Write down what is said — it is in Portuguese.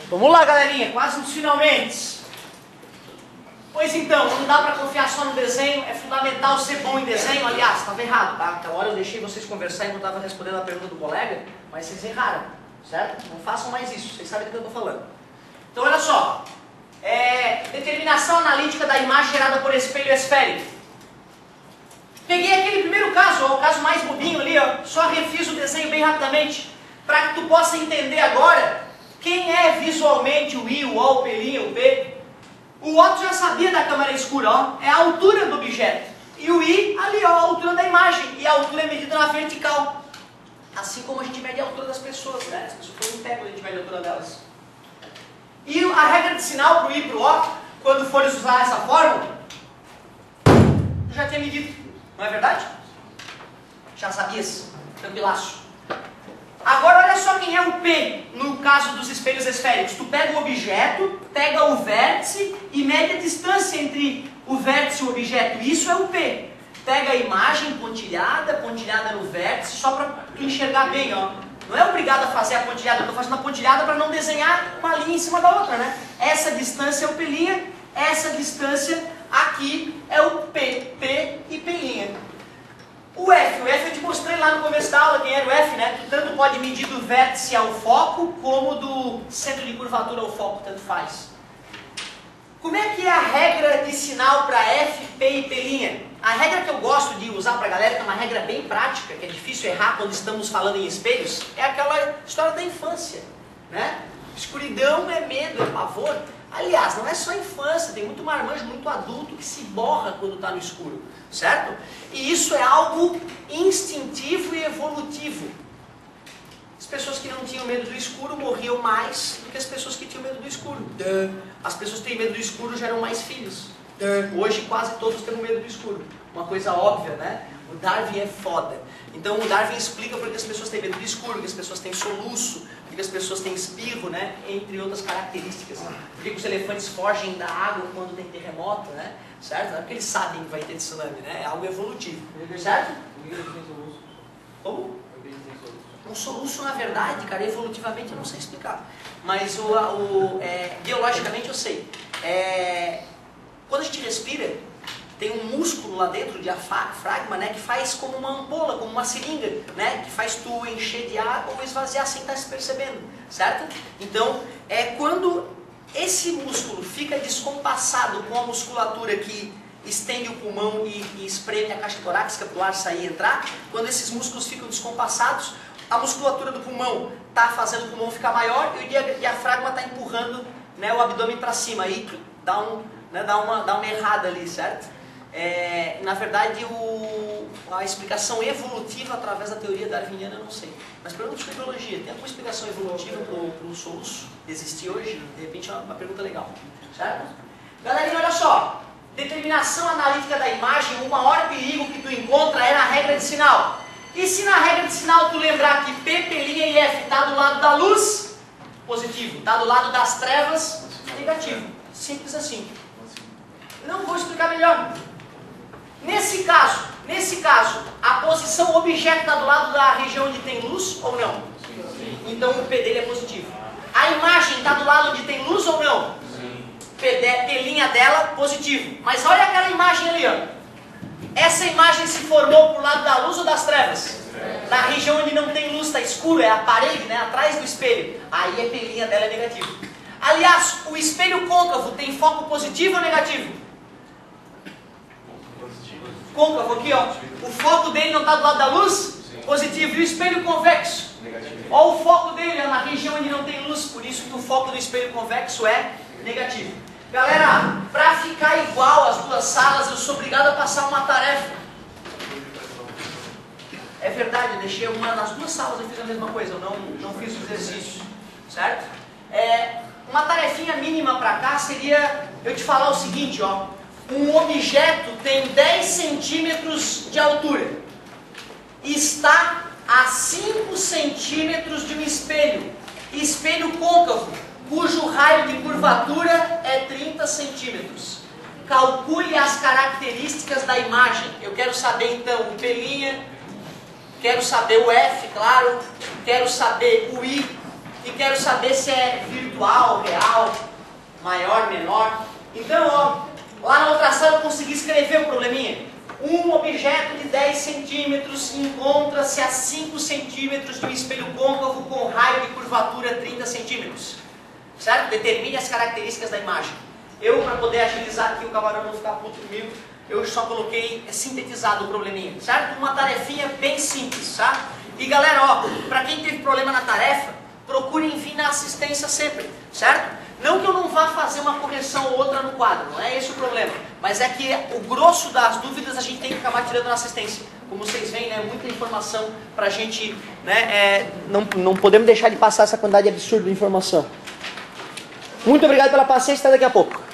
Vamos lá, galerinha, quase nos finalmente. Pois então, não dá para confiar só no desenho, é fundamental ser bom em desenho. Aliás, estava errado, tá? Aquela hora eu deixei vocês conversar e não estava respondendo a pergunta do colega, mas vocês erraram, certo? Não façam mais isso, vocês sabem do que eu estou falando. Então, olha só, determinação analítica da imagem gerada por espelho esférico. Peguei aquele primeiro caso, ó, o caso mais bobinho ali, ó, só refiz o desenho bem rapidamente, para que tu possa entender agora quem é visualmente o I, o O, o pelinho, o P. O O tu já sabia da câmera escura, ó, é a altura do objeto. E o I, ali, ó, a altura da imagem. E a altura é medida na vertical. Assim como a gente mede a altura das pessoas, né? As pessoas estão em pé quando a gente mede a altura delas. E a regra de sinal para o I e para o O, quando fores usar essa fórmula, tu já tinha medido, não é verdade? Já sabias, tranquilaço. Agora olha só quem é o P no caso dos espelhos esféricos. Tu pega o objeto, pega o vértice e mede a distância entre o vértice e o objeto. Isso é o P. Pega a imagem pontilhada no vértice, só para tu enxergar bem, ó. Não é obrigado a fazer a pontilhada, eu estou fazendo a pontilhada para não desenhar uma linha em cima da outra, né? Essa distância é o P', essa distância aqui é o P. P e P'. O F eu te mostrei lá no começo da aula quem era o F, né? Tu tanto pode medir do vértice ao foco, como do centro de curvatura ao foco, tanto faz. Como é que é a regra de sinal para F, P e P'? A regra que eu gosto de usar para a galera, que é uma regra bem prática, que é difícil errar quando estamos falando em espelhos, é aquela história da infância, né? Escuridão é medo, é pavor. Aliás, não é só infância, tem muito marmanjo, muito adulto que se borra quando está no escuro, certo? E isso é algo instintivo e evolutivo. As pessoas que não tinham medo do escuro morriam mais do que as pessoas que tinham medo do escuro. As pessoas que têm medo do escuro geram mais filhos. Hoje quase todos têm medo do escuro. Uma coisa óbvia, né? O Darwin é foda. Então o Darwin explica por que as pessoas têm medo do escuro, que as pessoas têm soluço, porque as pessoas têm espirro, né? Entre outras características. Por que os elefantes fogem da água quando tem terremoto, né? Certo? Não é porque eles sabem que vai ter tsunami, né? É algo evolutivo. Certo? Como? Um soluço, na verdade, cara, evolutivamente eu não sei explicar. Mas biologicamente eu sei. Quando a gente respira, tem um músculo lá dentro, diafragma, né, que faz como uma ampola, como uma seringa, né, que faz tu encher de água ou esvaziar sem estar se percebendo, certo? Então, quando esse músculo fica descompassado com a musculatura que estende o pulmão e espreme a caixa torácica para o ar sair e entrar, quando esses músculos ficam descompassados, a musculatura do pulmão está fazendo o pulmão ficar maior e o diafragma está empurrando, né, o abdômen para cima, aí dá uma errada ali, certo? Na verdade, a explicação evolutiva através da teoria darwiniana eu não sei. Mas pergunta de biologia, tem alguma explicação evolutiva para o soluço existir hoje? De repente é uma pergunta legal, certo? Galerinha, olha só. Determinação analítica da imagem, o maior perigo que tu encontra é na regra de sinal. E se na regra de sinal tu lembrar que P, P' e F está do lado da luz, positivo, está do lado das trevas, negativo. Simples assim. Não vou explicar melhor. Nesse caso, a posição objeto está do lado da região onde tem luz ou não? Sim. Então o P dele é positivo. A imagem está do lado onde tem luz ou não? Sim. P' dela, positivo. Mas olha aquela imagem ali, ó. Essa imagem se formou pro lado da luz ou das trevas? Na região onde não tem luz, está escuro, é a parede, né, atrás do espelho. Aí a P' dela é negativo. Aliás, o espelho côncavo tem foco positivo ou negativo? Côncavo aqui, ó. O foco dele não está do lado da luz? Sim. Positivo. E o espelho convexo? Negativo. Olha o foco dele na região onde não tem luz, por isso que o foco do espelho convexo é negativo. Galera, para ficar igual as duas salas, eu sou obrigado a passar uma tarefa. É verdade, eu deixei nas duas salas eu fiz a mesma coisa, eu não fiz o exercício, certo? Uma tarefinha mínima para cá seria eu te falar o seguinte, ó. Um objeto tem 10 centímetros de altura e está a 5 centímetros de um espelho côncavo, cujo raio de curvatura é 30 centímetros. Calcule as características da imagem. Eu quero saber então o P', quero saber o F, claro, quero saber o I e quero quero saber se é virtual, real, maior, menor. Então, ó, lá na outra sala eu consegui escrever o probleminha. Um objeto de 10 centímetros encontra-se a 5 centímetros de um espelho côncavo com raio de curvatura 30 centímetros. Certo? Determine as características da imagem. Eu, para poder agilizar aqui, o camarão não ficar puto comigo, eu só coloquei sintetizado o probleminha, certo? Uma tarefinha bem simples, tá? E galera, ó, para quem teve problema na tarefa, procurem vir na assistência sempre, certo? Não que eu não vá fazer uma correção ou outra no quadro, não é esse o problema. Mas é que o grosso das dúvidas a gente tem que acabar tirando na assistência. Como vocês veem, né, muita informação pra gente, né, não podemos deixar de passar essa quantidade absurda de informação. Muito obrigado pela paciência, até daqui a pouco.